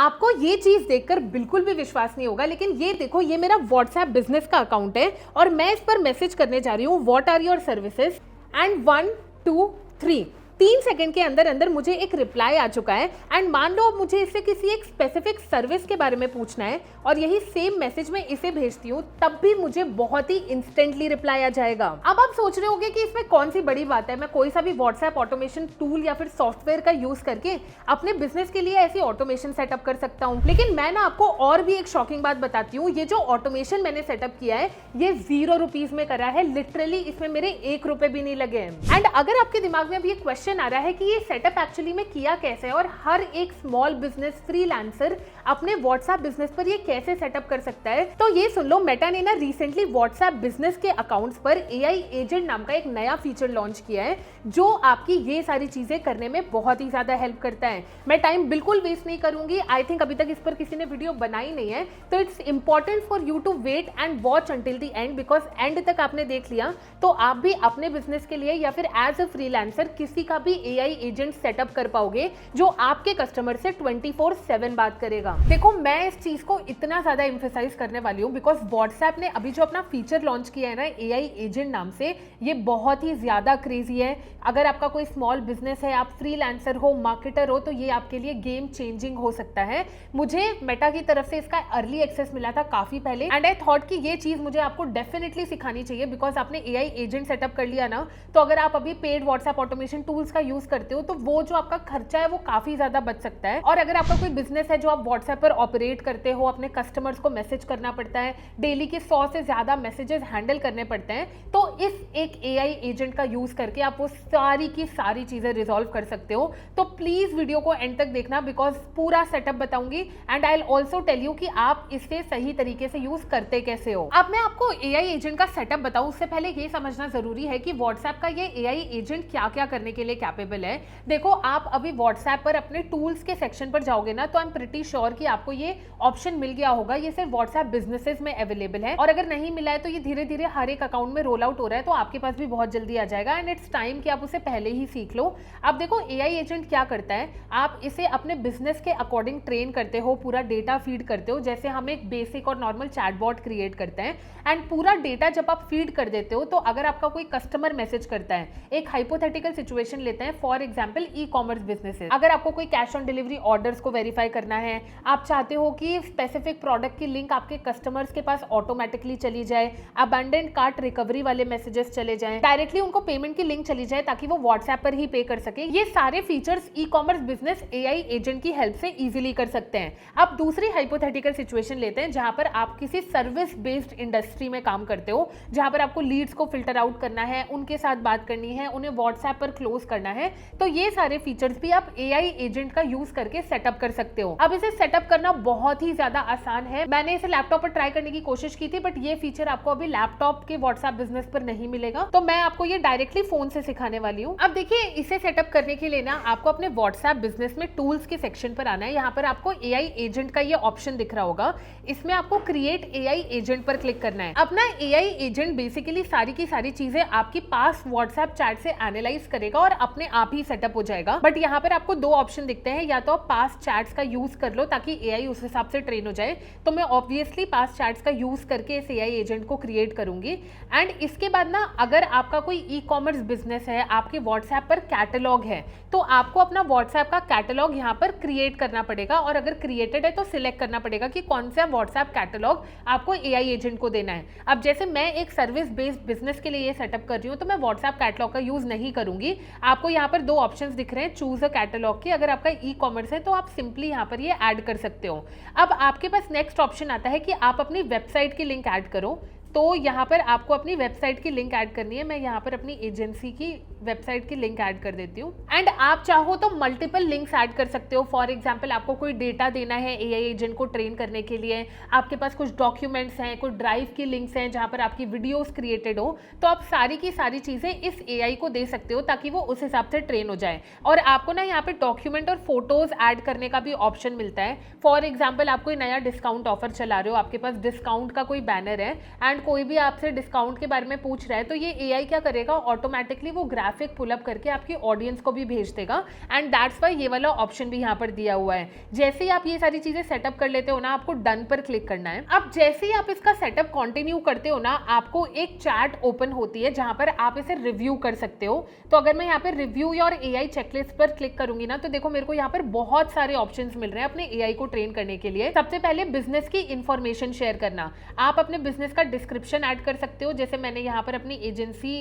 आपको ये चीज देखकर बिल्कुल भी विश्वास नहीं होगा, लेकिन ये देखो, ये मेरा व्हाट्सएप बिजनेस का अकाउंट है और मैं इस पर मैसेज करने जा रही हूँ what are your services and 1 2 3 3 second के अंदर अंदर मुझे एक रिप्लाई आ चुका है। एंड मान लो मुझे इससे किसी एक स्पेसिफिक सर्विस के बारे में पूछना है और यही सेम मैसेज मैं इसे भेजती हूँ, तब भी मुझे बहुत ही इंस्टेंटली रिप्लाई आ जाएगा। अब आप सोच रहे होंगे कि इसमें कौन सी बड़ी बात है, मैं कोई सा भी व्हाट्सएप ऑटोमेशन टूल या फिर सॉफ्टवेयर का यूज करके अपने बिजनेस के लिए ऐसी ऑटोमेशन सेटअप कर सकता हूँ। लेकिन मैं ना आपको और भी एक शॉकिंग बात बताती हूँ। ये जो ऑटोमेशन मैंने सेटअप किया है ये 0 रुपीज में करा है, लिटरली इसमें मेरे 1 रुपए भी नहीं लगे हैं। एंड अगर आपके दिमाग में अभी एक क्वेश्चन आ रहा है कि ये सेटअप एक्चुअली में किया कैसे है और हर एक स्मॉल बिजनेस फ्रीलांसर अपने व्हाट्सएप बिजनेस पर ये कैसे सेटअप कर सकता है, तो ये सुन लो। मेटा ने ना रिसेंटली व्हाट्सएप बिजनेस के अकाउंट्स पर एआई एजेंट नाम का एक नया फीचर लॉन्च किया है जो आपकी ये सारी चीजें करने में बहुत ही ज्यादा हेल्प करता है। मैं टाइम बिल्कुल वेस्ट नहीं करूंगी, आई थिंक अभी तक इस पर किसी ने वीडियो बनाई नहीं है, तो it's important for you to wait and watch until the end, because end तक आपने देख लिया तो आप भी अपने बिजनेस के लिए या फिर एज अ फ्रीलांसर किसी का भी एआई एजेंट सेटअप कर पाओगे जो आपके कस्टमर से 24/7 बात करेगा। देखो, मैं इस चीज को इतना ज्यादा एम्फेसाइज करने वाली हूँ बिकॉज व्हाट्सएप ने अभी जो अपना फीचर लॉन्च किया है ना एआई एजेंट नाम से, ये बहुत ही ज्यादा क्रेजी है। अगर आपका कोई स्मॉल बिजनेस है, आप फ्रीलांसर हो, मार्केटर हो, तो ये आपके लिए गेम चेंजिंग हो सकता है। मुझे मेटा की तरफ से इसका अर्ली एक्सेस मिला था काफी पहले एंड आई थॉट कि ये चीज मुझे आपको डेफिनेटली सिखानी चाहिए बिकॉज आपने एआई एजेंट सेटअप कर लिया ना, तो अगर आप अभी पेड व्हाट्सएप ऑटोमेशन टूल्स का यूज करते हो तो वो जो आपका खर्चा है वो काफी ज्यादा बच सकता है। और अगर आपका कोई बिजनेस है जो आप व्हाट्सएप पर ऑपरेट करते हो, अपने कस्टमर्स को मैसेज करना पड़ता है, डेली के 100 से ज्यादा मैसेजेस हैंडल करने पड़ते हैं, तो इस एक एआई एजेंट का यूज करके आप वो सारी की सारी चीजें रिजॉल्व कर सकते हो। तो प्लीज वीडियो को एंड तक देखना बिकॉज पूरा सेटअप बताऊंगी and I will also tell you कि आप इसे सही तरीके से यूज करते कैसे हो। अब मैं आपको एआई एजेंट का सेटअप बताऊं उससे पहले ये समझना जरूरी है कि व्हाट्सएप का ये एआई एजेंट क्या क्या करने के लिए कैपेबल है। देखो, आप अभी व्हाट्सएप पर अपने टूल्स के सेक्शन पर जाओगे ना, तो आई एम प्रीटी श्योर कि आपको ये ऑप्शन मिल गया होगा। ये सिर्फ व्हाट्सएप बिजनेसेस में अवेलेबल है और अगर नहीं मिला है तो ये धीरे धीरे हर एक अकाउंट में रोल आउट हो रहा है, तो आपके पास भी बहुत जल्दी आ जाएगा एंड इट्स टाइम कि आप उसे पहले ही सीख लो। अब देखो, एआई एजेंट क्या करता है, आप इसे अपने बिजनेस के अकॉर्डिंग ट्रेन करते हो, पूरा डेटा फीड करते हो। जैसे हम एक बेसिक और नॉर्मल चैटबॉट क्रिएट करते हैं एंड पूरा डेटा जब आप फीड कर देते हो, तो अगर आपका कोई कस्टमर मैसेज करता है, एक हाइपोथेटिकल सिचुएशन लेते हैं, for example e commerce businesses, अगर आपको कोई कैश ऑन डिलीवरी ऑर्डर्स को वेरीफाई करना है, आप चाहते हो कि स्पेसिफिक प्रोडक्ट की लिंक आपके कस्टमर्स के पास ऑटोमेटिकली चली जाए, अबैंडन्ड कार्ट रिकवरी वाले मैसेजेस चले जाएं, डायरेक्टली उनको पेमेंट की लिंक चली जाए ताकि वो व्हाट्सएप पर ही पे कर सके, ये सारे features e commerce business AI agent की हेल्प से इजीली कर सकते हैं। अब दूसरी हाइपोथेटिकल सिचुएशन लेते हैं जहां पर आप किसी सर्विस बेस्ड इंडस्ट्री में काम करते हो, जहां पर आपको लीड्स को फिल्टर आउट करना है, उनके साथ बात करनी है, उन्हें व्हाट्सएप पर क्लोज करना है, तो ये सारे फीचर्स भी आप एआई एजेंट का यूज करके सेटअप कर सकते हो। अब इसे सेटअप करना बहुत ही ज्यादा आसान है। मैंने इसे लैपटॉप पर ट्राई करने की कोशिश की थी, बट ये फीचर आपको अभी लैपटॉप के व्हाट्सएप बिजनेस पर नहीं मिलेगा, तो मैं आपको ये डायरेक्टली फोन से सिखाने वाली हूँ। अब देखिए, इसे सेटअप करने के लिए ना आपको अपने व्हाट्सएप बिजनेस में टूल्स के सेक्शन पर आना है। यहाँ पर आपको एआई एजेंट का ये ऑप्शन दिख रहा होगा, इसमें आपको क्रिएट एआई एजेंट पर क्लिक करना है। अपना एआई एजेंट बेसिकली सारी की सारी चीजें आपकी पास व्हाट्सएप चैट से एनालाइज करेगा और अपने आप ही सेटअप हो जाएगा। बट यहाँ पर आपको दो ऑप्शन दिखते हैं, या तो आप पास चैट्स का यूज कर लो ताकि एआई उस हिसाब से ट्रेन हो जाए, तो मैं ऑब्वियसली पास चैट्स का यूज करके इस एआई एजेंट को क्रिएट करूंगी। एंड इसके बाद ना, अगर आपका कोई ई कॉमर्स बिजनेस है, आपके व्हाट्सएप पर कैटलॉग है, तो आपको अपना व्हाट्सएप का कैटलॉग यहाँ पर क्रिएट करना पड़ेगा और अगर क्रिएटेड है तो सिलेक्ट करना पड़ेगा कि कौन सा व्हाट्सएप कैटलॉग आपको एआई एजेंट को देना है। अब जैसे मैं एक सर्विस बेस्ड बिजनेस के लिए ये सेटअप कर रही हूँ, तो मैं व्हाट्सएप कैटलॉग का यूज नहीं करूंगी। आपको यहाँ पर दो ऑप्शंस दिख रहे हैं चूज अ कैटलॉग के। अगर आपका ई कॉमर्स है तो आप सिंपली यहाँ पर ये ऐड कर सकते हो। अब आपके पास नेक्स्ट ऑप्शन आता है कि आप अपनी वेबसाइट की लिंक ऐड करो। तो यहाँ पर आपको अपनी वेबसाइट की लिंक ऐड करनी है। मैं यहाँ पर अपनी एजेंसी की वेबसाइट की लिंक ऐड कर देती हूँ एंड आप चाहो तो मल्टीपल लिंक्स ऐड कर सकते हो। फॉर एग्जांपल, आपको कोई डेटा देना है एआई एजेंट को ट्रेन करने के लिए, आपके पास कुछ डॉक्यूमेंट्स हैं, कुछ ड्राइव की लिंक्स हैं जहाँ पर आपकी वीडियोस क्रिएटेड हो, तो आप सारी की सारी चीज़ें इस एआई को दे सकते हो ताकि वो उस हिसाब से ट्रेन हो जाए। और आपको ना यहाँ पे डॉक्यूमेंट और फोटोज ऐड करने का भी ऑप्शन मिलता है। फॉर एग्जाम्पल, आप कोई नया डिस्काउंट ऑफर चला रहे हो, आपके पास डिस्काउंट का कोई बैनर है एंड कोई भी आपसे डिस्काउंट के बारे में पूछ रहा है, तो ये एआई क्या करेगा, ऑटोमेटिकली वो ग्राफिक ट्रैफिक पुल अप करके आपकी ऑडियंस को भी भेज देगा एंड दैट्स वाई ये वाला ऑप्शन भी यहाँ पर दिया हुआ है। जैसे ही आप ये सारी चीजें सेटअप कर लेते हो ना, आपको डन पर क्लिक करना है। अब जैसे ही आप इसका सेटअप कंटिन्यू करते हो ना, आपको एक चैट ओपन होती है जहां पर आप इसे रिव्यू कर सकते हो। तो अगर मैं यहाँ पे रिव्यू योर एआई चेकलिस्ट पर क्लिक करूंगी ना, तो देखो मेरे को यहाँ पर बहुत सारे ऑप्शंस मिल रहे हैं अपने एआई को ट्रेन करने के लिए। सबसे पहले बिजनेस की इंफॉर्मेशन शेयर करना, आप अपने बिजनेस का डिस्क्रिप्शन ऐड कर सकते हो। जैसे मैंने यहाँ पर अपनी एजेंसी,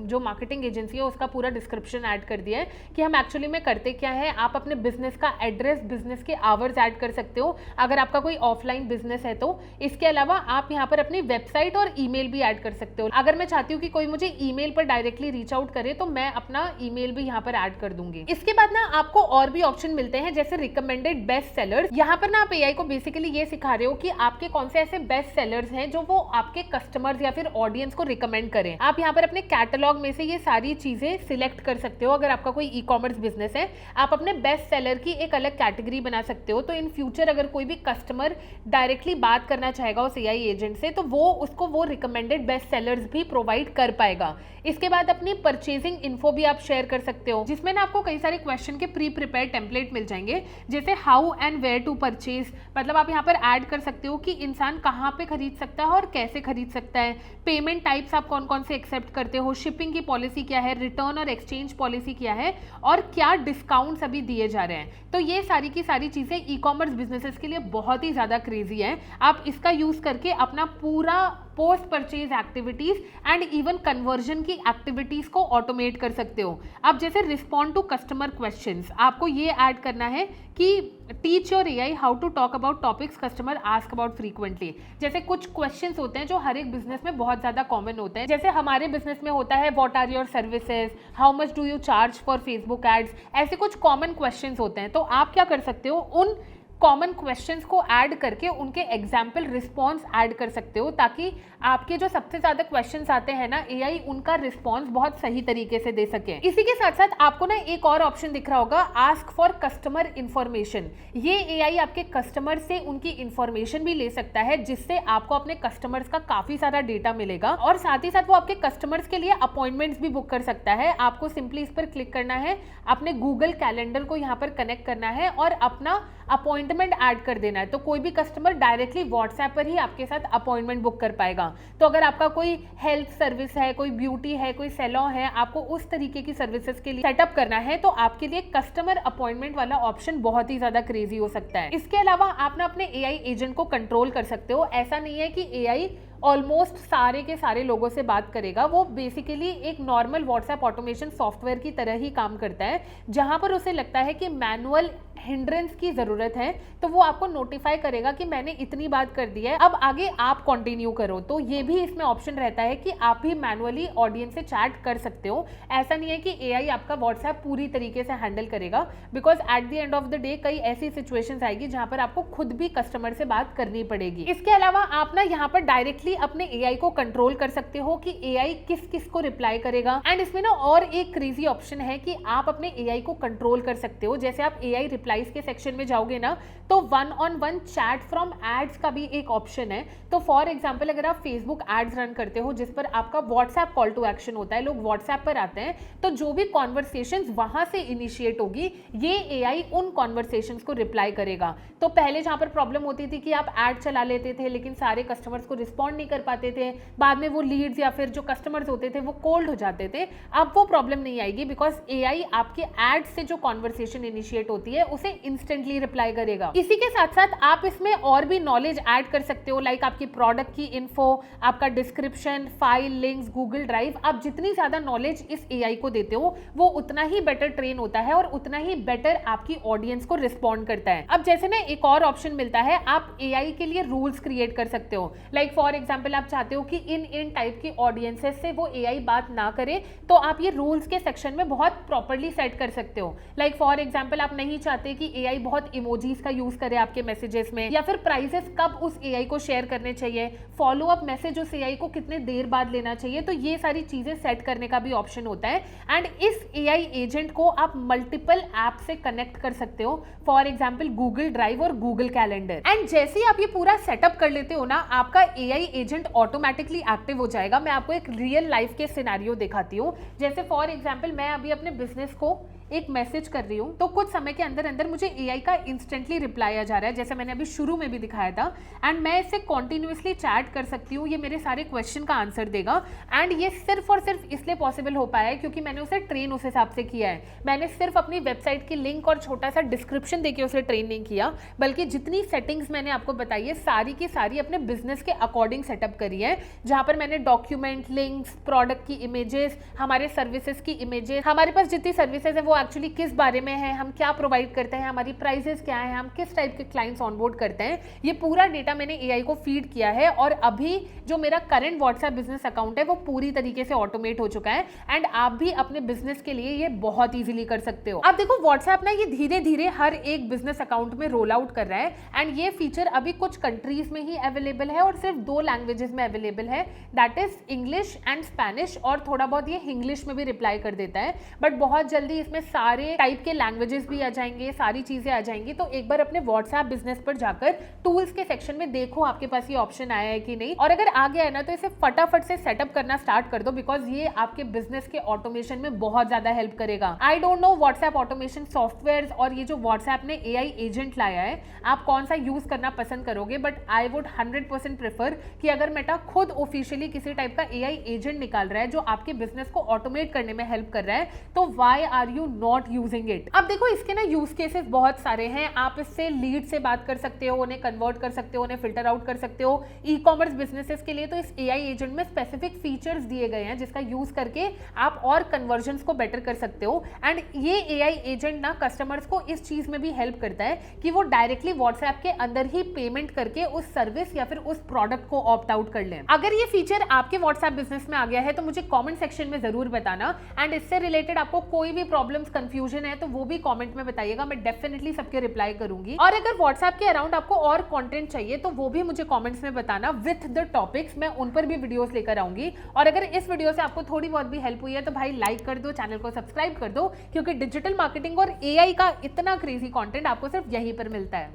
जो मार्केटिंग एजेंसी है, उसका पूरा डिस्क्रिप्शन ऐड कर दिया है कि हम एक्चुअली में करते क्या है। आप अपने बिजनेस का एड्रेस, बिजनेस के आवर्स ऐड कर सकते हो अगर आपका कोई ऑफलाइन बिजनेस है तो। इसके अलावा आप यहाँ पर अपनी वेबसाइट और ईमेल भी ऐड कर सकते हो। अगर मैं चाहती हूँ कि कोई मुझे ईमेल पर डायरेक्टली रीच आउट करे तो मैं अपना ईमेल भी यहाँ पर ऐड कर दूंगी। इसके बाद ना आपको और भी ऑप्शन मिलते हैं जैसे रिकमेंडेड बेस्ट सेलर्स। यहाँ पर ना आप एआई को बेसिकली ये सिखा रहे हो कि आपके कौन से ऐसे बेस्ट सेलर्स हैं जो वो आपके कस्टमर्स या फिर ऑडियंस को रिकमेंड करें। आप यहाँ पर अपने कैटलॉग में से ये सारी चीजें सिलेक्ट कर सकते हो। अगर आपका कोई ई कॉमर्स बिजनेस है, आप अपने बेस्ट सेलर की एक अलग कैटेगरी बना सकते हो। तो इन फ्यूचर अगर कोई भी कस्टमर डायरेक्टली बात करना चाहेगा उस एआई एजेंट से, तो वो उसको वो रिकमेंडेड बेस्ट सेलर्स भी प्रोवाइड कर पाएगा। इसके बाद अपनी परचेजिंग इन्फो भी आप शेयर कर सकते हो, जिसमें ना आपको कई सारे क्वेश्चन के प्री प्रिपेयर्ड टेम्पलेट मिल जाएंगे। जैसे how and where to purchase, मतलब आप यहाँ पर ऐड कर सकते हो कि इंसान कहाँ पे खरीद सकता है और कैसे खरीद सकता है। पेमेंट टाइप्स आप कौन कौन से एक्सेप्ट करते हो, शिपिंग की पॉलिसी क्या है, रिटर्न और एक्सचेंज पॉलिसी क्या है, और क्या डिस्काउंट्स अभी दिए जा रहे हैं। तो ये सारी की सारी चीजें ई कॉमर्स बिजनेसेस के लिए बहुत ही ज्यादा क्रेजी है। आप इसका यूज करके अपना पूरा post purchase activities and even conversion की एक्टिविटीज को ऑटोमेट कर सकते हो। अब जैसे रिस्पॉन्ड टू कस्टमर क्वेश्चंस, आपको ये ऐड करना है कि teach your AI how to talk about topics customer ask about frequently. जैसे कुछ क्वेश्चंस होते हैं जो हर एक बिजनेस में बहुत ज्यादा कॉमन होते हैं। जैसे हमारे बिजनेस में होता है what are your services, how much do you charge for Facebook ads, ऐसे कुछ कॉमन क्वेश्चंस होते हैं। तो आप क्या कर सकते हो, उन कॉमन क्वेश्चंस को ऐड करके उनके एग्जाम्पल रिस्पॉन्स ऐड कर सकते हो, ताकि आपके जो सबसे ज्यादा क्वेश्चंस आते हैं ना, एआई उनका रिस्पॉन्स बहुत सही तरीके से दे सके। इसी के साथ साथ आपको ना एक और ऑप्शन दिख रहा होगा, आस्क फॉर कस्टमर इंफॉर्मेशन। ये एआई आपके कस्टमर से उनकी इंफॉर्मेशन भी ले सकता है, जिससे आपको अपने कस्टमर्स का काफी सारा डेटा मिलेगा और साथ ही साथ वो आपके कस्टमर्स के लिए अपॉइंटमेंट्स भी बुक कर सकता है। आपको सिंपली इस पर क्लिक करना है, अपने गूगल कैलेंडर को यहाँ पर कनेक्ट करना है और अपना अपॉइंटमेंट ऐड कर देना है। तो कोई भी कस्टमर डायरेक्टली व्हाट्सएप पर ही आपके साथ अपॉइंटमेंट बुक कर पाएगा। तो अगर आपका कोई हेल्थ सर्विस है, कोई ब्यूटी है, कोई सैलून है, आपको उस तरीके की सर्विसेज के लिए सेटअप करना है, तो आपके लिए कस्टमर अपॉइंटमेंट वाला ऑप्शन बहुत ही ज्यादा क्रेजी हो सकता है। इसके अलावा आप ना अपने एआई एजेंट को कंट्रोल कर सकते हो। ऐसा नहीं है कि एआई ऑलमोस्ट सारे के सारे लोगों से बात करेगा। वो बेसिकली एक नॉर्मल व्हाट्सएप ऑटोमेशन सॉफ्टवेयर की तरह ही काम करता है। जहां पर उसे लगता है कि मैनुअल हिंड्रेंस की जरूरत है, तो वो आपको नोटिफाई करेगा कि मैंने इतनी बात कर दी है, अब आगे आप कंटिन्यू करो। तो ये भी इसमें ऑप्शन रहता है कि आप भी मैनुअली ऑडियंस से चैट कर सकते हो। ऐसा नहीं है कि एआई आपका व्हाट्सएप पूरी तरीके से हैंडल करेगा, because at the end of the day कई ऐसी सिचुएशंस आएगी जहां पर आपको खुद भी कस्टमर से बात करनी पड़ेगी। इसके अलावा आप ना यहाँ पर डायरेक्टली अपने एआई को कंट्रोल कर सकते हो कि एआई किस किस को रिप्लाई करेगा। एंड इसमें ना और एक क्रेजी ऑप्शन है कि आप अपने एआई को कंट्रोल कर सकते हो। जैसे आप एआई रिप्लाईज के सेक्शन में जाओगे ना, तो 1-on-1 चैट फ्रॉम एड्स का भी एक ऑप्शन है। तो फॉर एग्जांपल अगर आप फेसबुक एड्स रन करते हो जिस पर आपका व्हाट्सएप कॉल टू एक्शन होता है, लोग व्हाट्सएप पर आते हैं, तो जो भी कॉन्वर्सेशंस वहां से इनिशिएट होगी, ये एआई उन कॉन्वर्सेशंस को रिप्लाई करेगा। तो पहले जहां पर प्रॉब्लम होती थी कि आप एड चला लेते थे लेकिन सारे कस्टमर्स को रिस्पॉन्ड नहीं कर पाते थे, बाद में वो लीड्स या फिर जो कस्टमर्स होते थे वो कोल्ड हो जाते थे। अब वो प्रॉब्लम नहीं आएगी, बिकॉज एआई आपके एड से जो कॉन्वर्सेशन इनिशिएट होती है उसे इंस्टेंटली रिप्लाई करेगा। इसी के साथ साथ आप इसमें और भी नॉलेज ऐड कर सकते हो, लाइक आपकी प्रोडक्ट की इन्फो, आपका description, file links, Google drive. आप जितनी ज्यादा नॉलेज इस एआई को देते हो वो उतना ही बेटर ट्रेन होता है और उतना ही बेटर आपकी ऑडियंस को रिस्पॉन्ड करता है। अब जैसे ना एक और ऑप्शन मिलता है, आप एआई के लिए रूल्स क्रिएट कर सकते हो। लाइक फॉर एग्जांपल आप चाहते हो कि इन टाइप की ऑडियंसेस से वो एआई बात ना करे, तो आप ये रूल्स के सेक्शन में बहुत प्रॉपर्ली सेट कर सकते हो। लाइक फॉर एग्जांपल आप नहीं चाहते कि एआई बहुत इमोजीज का यूज करे आपके मैसेजेस में, या फिर प्राइसेस कब उस एआई को शेयर करने चाहिए, फॉलो अप मैसेज उस एआई को कितने देर बाद लेना चाहिए, तो ये सारी चीजें सेट करने का भी ऑप्शन होता है। एंड इस एआई एजेंट को आप मल्टीपल ऐप से कनेक्ट कर सकते हो, फॉर एग्जाम्पल गूगल ड्राइव और गूगल कैलेंडर। एंड जैसे ही आप ये पूरा सेटअप कर लेते हो ना, आपका एआई एजेंट ऑटोमेटिकली एक्टिव हो जाएगा। मैं आपको एक रियल लाइफ के सिनेरियो दिखाती हूँ। जैसे फॉर एग्जाम्पल मैं अभी अपने बिजनेस को एक मैसेज कर रही हूँ, तो कुछ समय के अंदर अंदर मुझे एआई का इंस्टेंटली रिप्लाई आ जा रहा है, जैसे मैंने अभी शुरू में भी दिखाया था। एंड मैं इससे कॉन्टिन्यूसली चैट कर सकती हूँ, ये मेरे सारे क्वेश्चन का आंसर देगा। एंड ये सिर्फ और सिर्फ इसलिए पॉसिबल हो पाया है क्योंकि मैंने उसे ट्रेन उस हिसाब से किया है। मैंने सिर्फ अपनी वेबसाइट की लिंक और छोटा सा डिस्क्रिप्शन देके उसे ट्रेन नहीं किया, बल्कि जितनी सेटिंग्स मैंने आपको बताई है सारी की सारी अपने बिजनेस के अकॉर्डिंग सेटअप करी है, जहां पर मैंने डॉक्यूमेंट, लिंक्स, प्रोडक्ट की इमेजेस, हमारे सर्विसेज की इमेजेस, हमारे पास जितनी सर्विसेज है वो एक्चुअली किस बारे में है, हम क्या प्रोवाइड करते हैं, हमारी प्राइसेस क्या है, हम किस टाइप के क्लाइंट्स ऑनबोर्ड करते हैं, ये पूरा डेटा मैंने एआई को फीड किया है। और अभी जो मेरा करंट व्हाट्सएप बिजनेस अकाउंट है वो पूरी तरीके से ऑटोमेट हो चुका है। एंड आप भी अपने बिजनेस के लिए ये बहुत इजीली कर सकते हो। अब देखो व्हाट्सएप ना ये धीरे धीरे हर एक बिजनेस अकाउंट में रोल आउट कर रहा है। एंड ये फीचर अभी कुछ कंट्रीज में ही अवेलेबल है और सिर्फ 2 लैंग्वेजेस में अवेलेबल है, that is English and Spanish. और थोड़ा बहुत ये इंग्लिश में भी रिप्लाई कर देता है, बट बहुत जल्दी इसमें सारे टाइप के लैंग्वेजेस भी आ जाएंगे, सारी चीजें आ जाएंगी। तो एक बार अपने व्हाट्सएप बिजनेस पर जाकर टूल्स के सेक्शन में देखो आपके पास ये ऑप्शन आया है कि नहीं, और अगर आ गया है ना तो इसे फटाफट से सेटअप करना स्टार्ट कर दो, बिकॉज ये आपके बिजनेस के ऑटोमेशन में बहुत ज्यादा हेल्प करेगा। I don't know WhatsApp automation software और ये जो व्हाट्सएप ने एआई एजेंट लाया है आप कौन सा यूज करना पसंद करोगे, बट आई वुड 100% प्रेफर कि अगर मेटा खुद ऑफिशियली किसी टाइप का एआई एजेंट निकाल रहा है जो आपके बिजनेस को ऑटोमेट करने में हेल्प कर रहा है, तो why are you not using it. अब देखो इसके ना यूज केसेस बहुत सारे हैं। आप इससे लीड से बात कर सकते हो, उन्हें कन्वर्ट कर सकते हो, उन्हें फिल्टर आउट कर सकते हो। ई कॉमर्स बिजनेसेस के लिए तो इस एआई एजेंट में स्पेसिफिक फीचर्स दिए गए हैं जिसका यूज करके आप और कन्वर्जन्स को बेटर कर सकते हो। एंड ये एआई एजेंट ना कस्टमर्स को इस चीज में भी हेल्प करता है कि वो डायरेक्टली व्हाट्सएप के अंदर ही पेमेंट करके उस सर्विस या फिर उस प्रोडक्ट को ऑप्ट आउट कर लें। अगर ये फीचर आपके व्हाट्सएप बिजनेस में आ गया है तो मुझे कमेंट सेक्शन में जरूर बताना। एंड इससे रिलेटेड आपको कोई भी प्रॉब्लम्स, कंफ्यूजन है तो वो भी कमेंट में बताइएगा, मैं डेफिनेटली सबके रिप्लाई करूंगी। और अगर व्हाट्सएप के अराउंड आपको और कंटेंट चाहिए तो वो भी मुझे कमेंट्स में बताना विथ द टॉपिक्स, मैं उन पर भी वीडियोस लेकर आऊंगी। और अगर इस वीडियो से आपको थोड़ी बहुत भी हेल्प हुई है तो भाई लाइक कर दो, चैनल को सब्सक्राइब कर दो, क्योंकि डिजिटल मार्केटिंग और एआई का इतना क्रेजी कंटेंट आपको सिर्फ यहीं पर मिलता है।